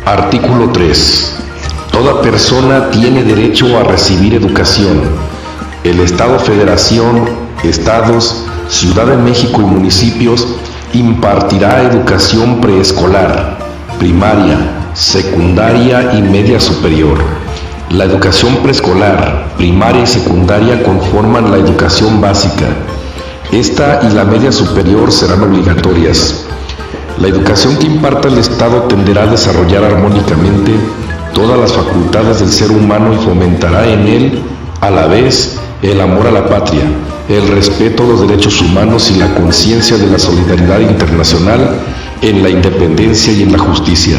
Artículo 3. Toda persona tiene derecho a recibir educación. El Estado, Federación, Estados, Ciudad de México y municipios impartirá educación preescolar, primaria, secundaria y media superior. La educación preescolar, primaria y secundaria conforman la educación básica. Esta y la media superior serán obligatorias. La educación que imparta el Estado tenderá a desarrollar armónicamente todas las facultades del ser humano y fomentará en él, a la vez, el amor a la patria, el respeto a los derechos humanos y la conciencia de la solidaridad internacional en la independencia y en la justicia.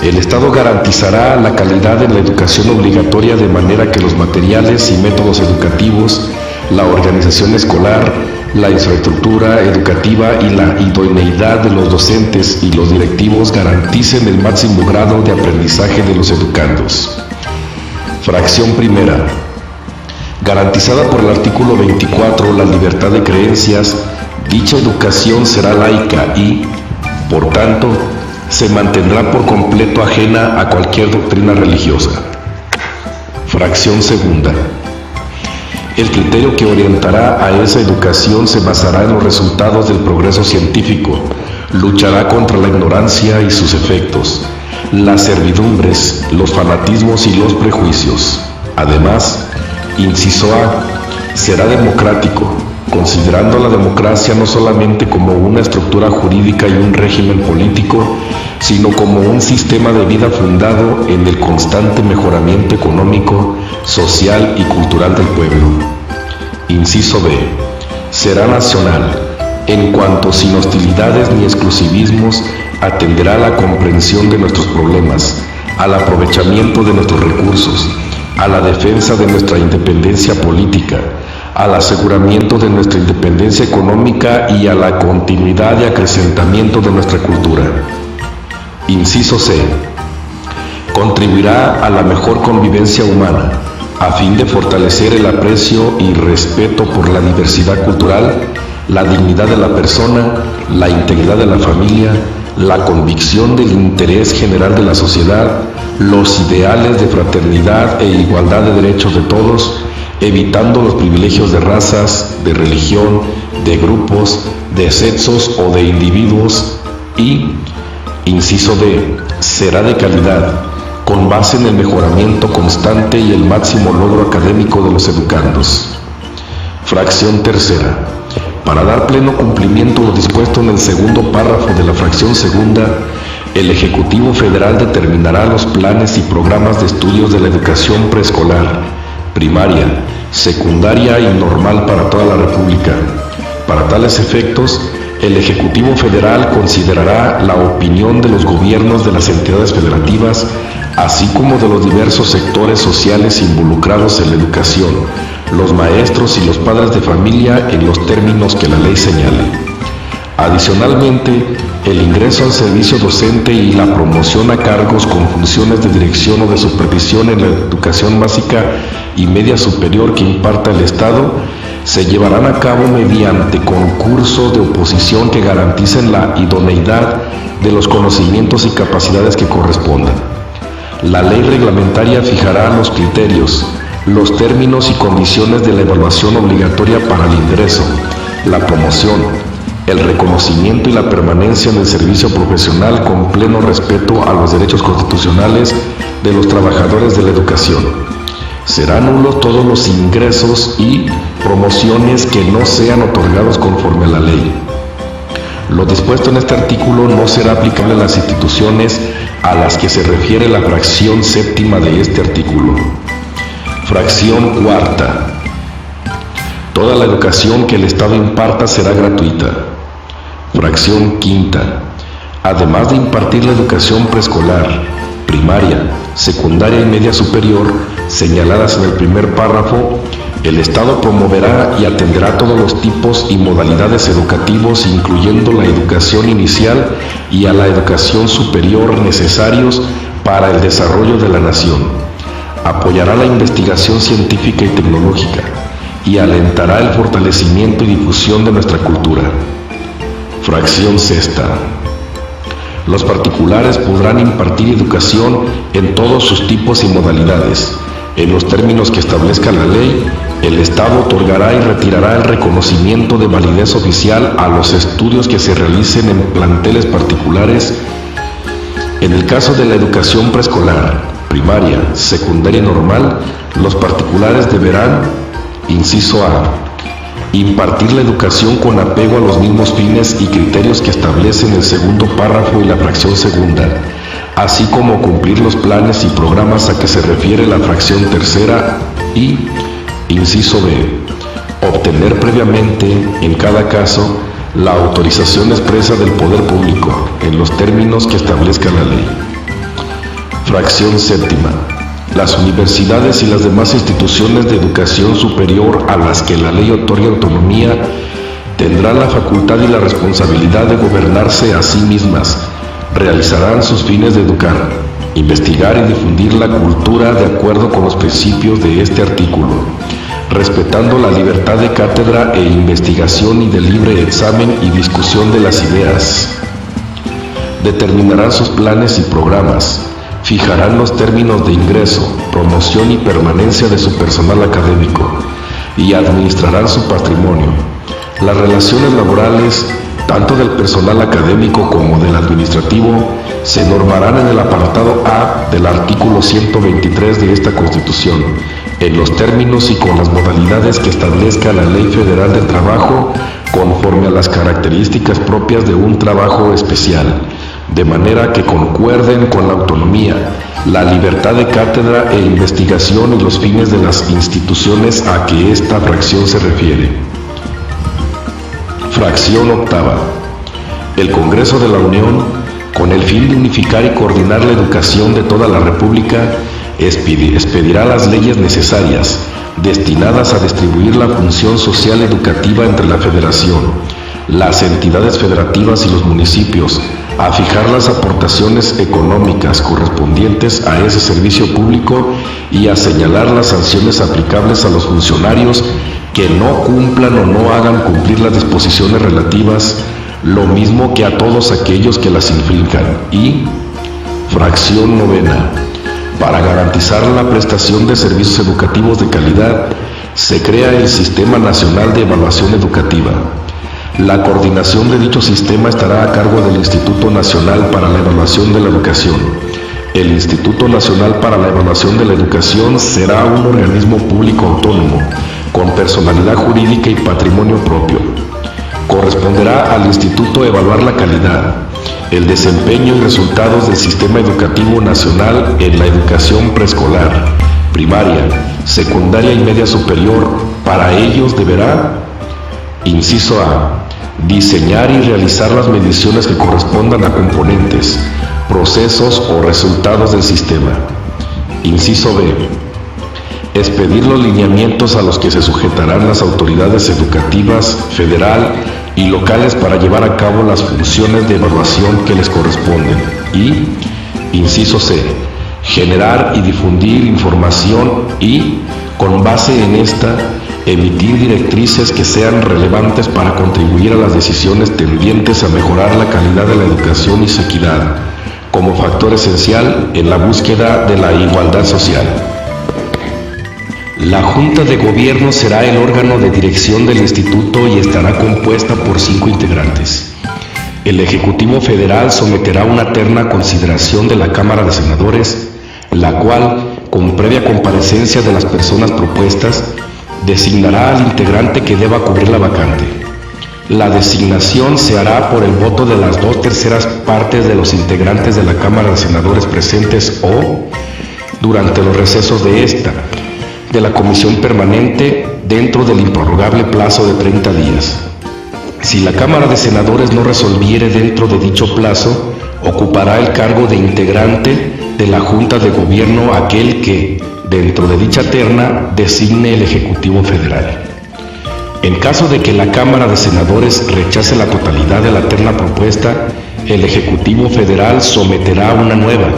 El Estado garantizará la calidad en la educación obligatoria de manera que los materiales y métodos educativos, la organización escolar, la infraestructura educativa y la idoneidad de los docentes y los directivos garanticen el máximo grado de aprendizaje de los educandos. Fracción primera. Garantizada por el artículo 24 la libertad de creencias, dicha educación será laica y, por tanto, se mantendrá por completo ajena a cualquier doctrina religiosa. Fracción segunda. El criterio que orientará a esa educación se basará en los resultados del progreso científico, luchará contra la ignorancia y sus efectos, las servidumbres, los fanatismos y los prejuicios. Además, inciso A, será democrático, considerando la democracia no solamente como una estructura jurídica y un régimen político, sino como un sistema de vida fundado en el constante mejoramiento económico, social y cultural del pueblo. Inciso B. Será nacional, en cuanto sin hostilidades ni exclusivismos atenderá a la comprensión de nuestros problemas, al aprovechamiento de nuestros recursos, a la defensa de nuestra independencia política, al aseguramiento de nuestra independencia económica y a la continuidad y acrecentamiento de nuestra cultura. Inciso C. Contribuirá a la mejor convivencia humana, a fin de fortalecer el aprecio y respeto por la diversidad cultural, la dignidad de la persona, la integridad de la familia, la convicción del interés general de la sociedad, los ideales de fraternidad e igualdad de derechos de todos, evitando los privilegios de razas, de religión, de grupos, de sexos o de individuos y, inciso D, será de calidad, con base en el mejoramiento constante y el máximo logro académico de los educandos. Fracción tercera. Para dar pleno cumplimiento a lo dispuesto en el segundo párrafo de la fracción segunda, el Ejecutivo Federal determinará los planes y programas de estudios de la educación preescolar, primaria, secundaria y normal para toda la República. Para tales efectos, el Ejecutivo Federal considerará la opinión de los gobiernos de las entidades federativas, así como de los diversos sectores sociales involucrados en la educación, los maestros y los padres de familia en los términos que la ley señale. Adicionalmente, el ingreso al servicio docente y la promoción a cargos con funciones de dirección o de supervisión en la educación básica y media superior que imparta el Estado se llevarán a cabo mediante concursos de oposición que garanticen la idoneidad de los conocimientos y capacidades que correspondan. La ley reglamentaria fijará los criterios, los términos y condiciones de la evaluación obligatoria para el ingreso, la promoción, el reconocimiento y la permanencia en el servicio profesional con pleno respeto a los derechos constitucionales de los trabajadores de la educación. Serán nulos todos los ingresos y promociones que no sean otorgados conforme a la ley. Lo dispuesto en este artículo no será aplicable a las instituciones a las que se refiere la fracción séptima de este artículo. Fracción cuarta. Toda la educación que el Estado imparta será gratuita. Fracción quinta. Además de impartir la educación preescolar, primaria, secundaria y media superior, señaladas en el primer párrafo, el Estado promoverá y atenderá todos los tipos y modalidades educativos, incluyendo la educación inicial y a la educación superior necesarios para el desarrollo de la nación. Apoyará la investigación científica y tecnológica y alentará el fortalecimiento y difusión de nuestra cultura. Fracción sexta. Los particulares podrán impartir educación en todos sus tipos y modalidades. En los términos que establezca la ley, el Estado otorgará y retirará el reconocimiento de validez oficial a los estudios que se realicen en planteles particulares. En el caso de la educación preescolar, primaria, secundaria y normal, los particulares deberán, inciso A, impartir la educación con apego a los mismos fines y criterios que establecen el segundo párrafo y la fracción segunda, así como cumplir los planes y programas a que se refiere la fracción tercera y, inciso B, obtener previamente, en cada caso, la autorización expresa del poder público, en los términos que establezca la ley. Fracción séptima. Las universidades y las demás instituciones de educación superior a las que la ley otorgue autonomía tendrán la facultad y la responsabilidad de gobernarse a sí mismas. Realizarán sus fines de educar, investigar y difundir la cultura de acuerdo con los principios de este artículo, respetando la libertad de cátedra e investigación y de libre examen y discusión de las ideas. Determinarán sus planes y programas, fijarán los términos de ingreso, promoción y permanencia de su personal académico y administrarán su patrimonio. Las relaciones laborales, tanto del personal académico como del administrativo, se normarán en el apartado A del artículo 123 de esta Constitución, en los términos y con las modalidades que establezca la Ley Federal del Trabajo, conforme a las características propias de un trabajo especial, de manera que concuerden con la autonomía, la libertad de cátedra e investigación y los fines de las instituciones a que esta fracción se refiere. Fracción octava. El Congreso de la Unión, con el fin de unificar y coordinar la educación de toda la República, expedirá las leyes necesarias, destinadas a distribuir la función social educativa entre la Federación, las entidades federativas y los municipios, a fijar las aportaciones económicas correspondientes a ese servicio público y a señalar las sanciones aplicables a los funcionarios que no cumplan o no hagan cumplir las disposiciones relativas, lo mismo que a todos aquellos que las infrinjan. Y, fracción novena, para garantizar la prestación de servicios educativos de calidad, se crea el Sistema Nacional de Evaluación Educativa. La coordinación de dicho sistema estará a cargo del Instituto Nacional para la Evaluación de la Educación. El Instituto Nacional para la Evaluación de la Educación será un organismo público autónomo, con personalidad jurídica y patrimonio propio. Corresponderá al Instituto evaluar la calidad, el desempeño y resultados del sistema educativo nacional en la educación preescolar, primaria, secundaria y media superior. Para ellos deberá, inciso A, diseñar y realizar las mediciones que correspondan a componentes, procesos o resultados del sistema. Inciso B, expedir los lineamientos a los que se sujetarán las autoridades educativas federal y locales para llevar a cabo las funciones de evaluación que les corresponden. Y, inciso C, generar y difundir información y, con base en esta, emitir directrices que sean relevantes para contribuir a las decisiones tendientes a mejorar la calidad de la educación y su equidad, como factor esencial en la búsqueda de la igualdad social. La Junta de Gobierno será el órgano de dirección del Instituto y estará compuesta por 5 integrantes. El Ejecutivo Federal someterá una terna a consideración de la Cámara de Senadores, la cual, con previa comparecencia de las personas propuestas, designará al integrante que deba cubrir la vacante. La designación se hará por el voto de las 2/3 partes de los integrantes de la Cámara de Senadores presentes o, durante los recesos de esta, de la Comisión Permanente, dentro del improrrogable plazo de 30 días. Si la Cámara de Senadores no resolviere dentro de dicho plazo, ocupará el cargo de integrante de la Junta de Gobierno aquel que, dentro de dicha terna, designe el Ejecutivo Federal. En caso de que la Cámara de Senadores rechace la totalidad de la terna propuesta, el Ejecutivo Federal someterá una nueva,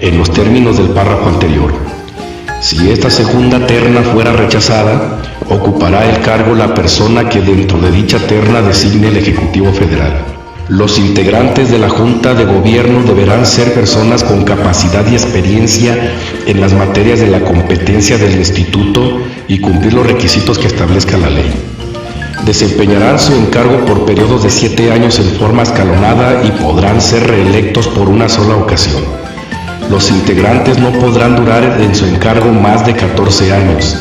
en los términos del párrafo anterior. Si esta segunda terna fuera rechazada, ocupará el cargo la persona que dentro de dicha terna designe el Ejecutivo Federal. Los integrantes de la Junta de Gobierno deberán ser personas con capacidad y experiencia en las materias de la competencia del Instituto y cumplir los requisitos que establezca la ley. Desempeñarán su encargo por periodos de 7 años en forma escalonada y podrán ser reelectos por una sola ocasión. Los integrantes no podrán durar en su encargo más de 14 años.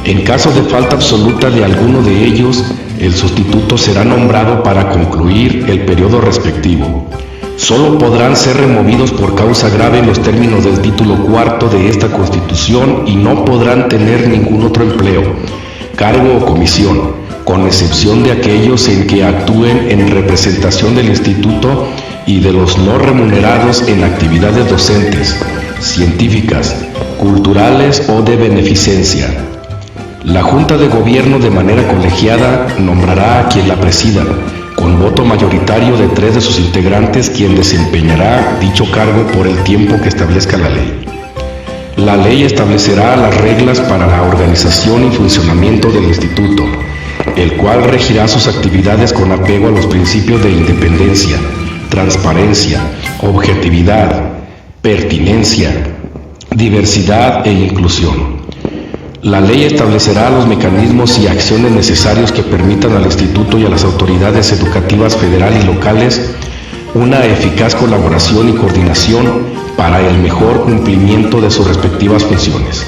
En caso de falta absoluta de alguno de ellos, el sustituto será nombrado para concluir el periodo respectivo. Solo podrán ser removidos por causa grave en los términos del título cuarto de esta Constitución y no podrán tener ningún otro empleo, cargo o comisión, con excepción de aquellos en que actúen en representación del Instituto y de los no remunerados en actividades docentes, científicas, culturales o de beneficencia. La Junta de Gobierno de manera colegiada nombrará a quien la presida, con voto mayoritario de 3 de sus integrantes, quien desempeñará dicho cargo por el tiempo que establezca la ley. La ley establecerá las reglas para la organización y funcionamiento del Instituto, el cual regirá sus actividades con apego a los principios de independencia, transparencia, objetividad, pertinencia, diversidad e inclusión. La ley establecerá los mecanismos y acciones necesarios que permitan al Instituto y a las autoridades educativas federales y locales una eficaz colaboración y coordinación para el mejor cumplimiento de sus respectivas funciones.